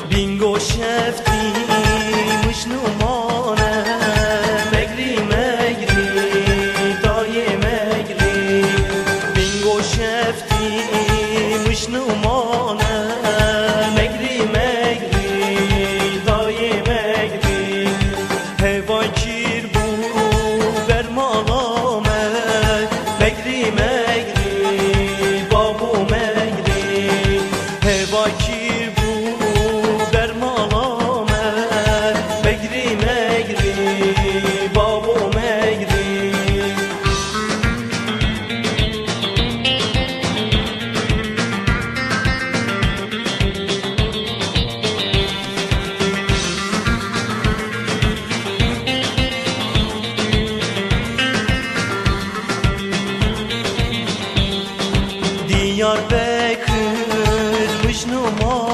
بینگو شفتی مشنومانه مگری مگری دای مگری بینگو شفتی مشنومانه مگری مگری دای مگری هوای کیر بو بر مالامه مگری مگری بابو مگری هوای کیر Diyarbakır Mecnun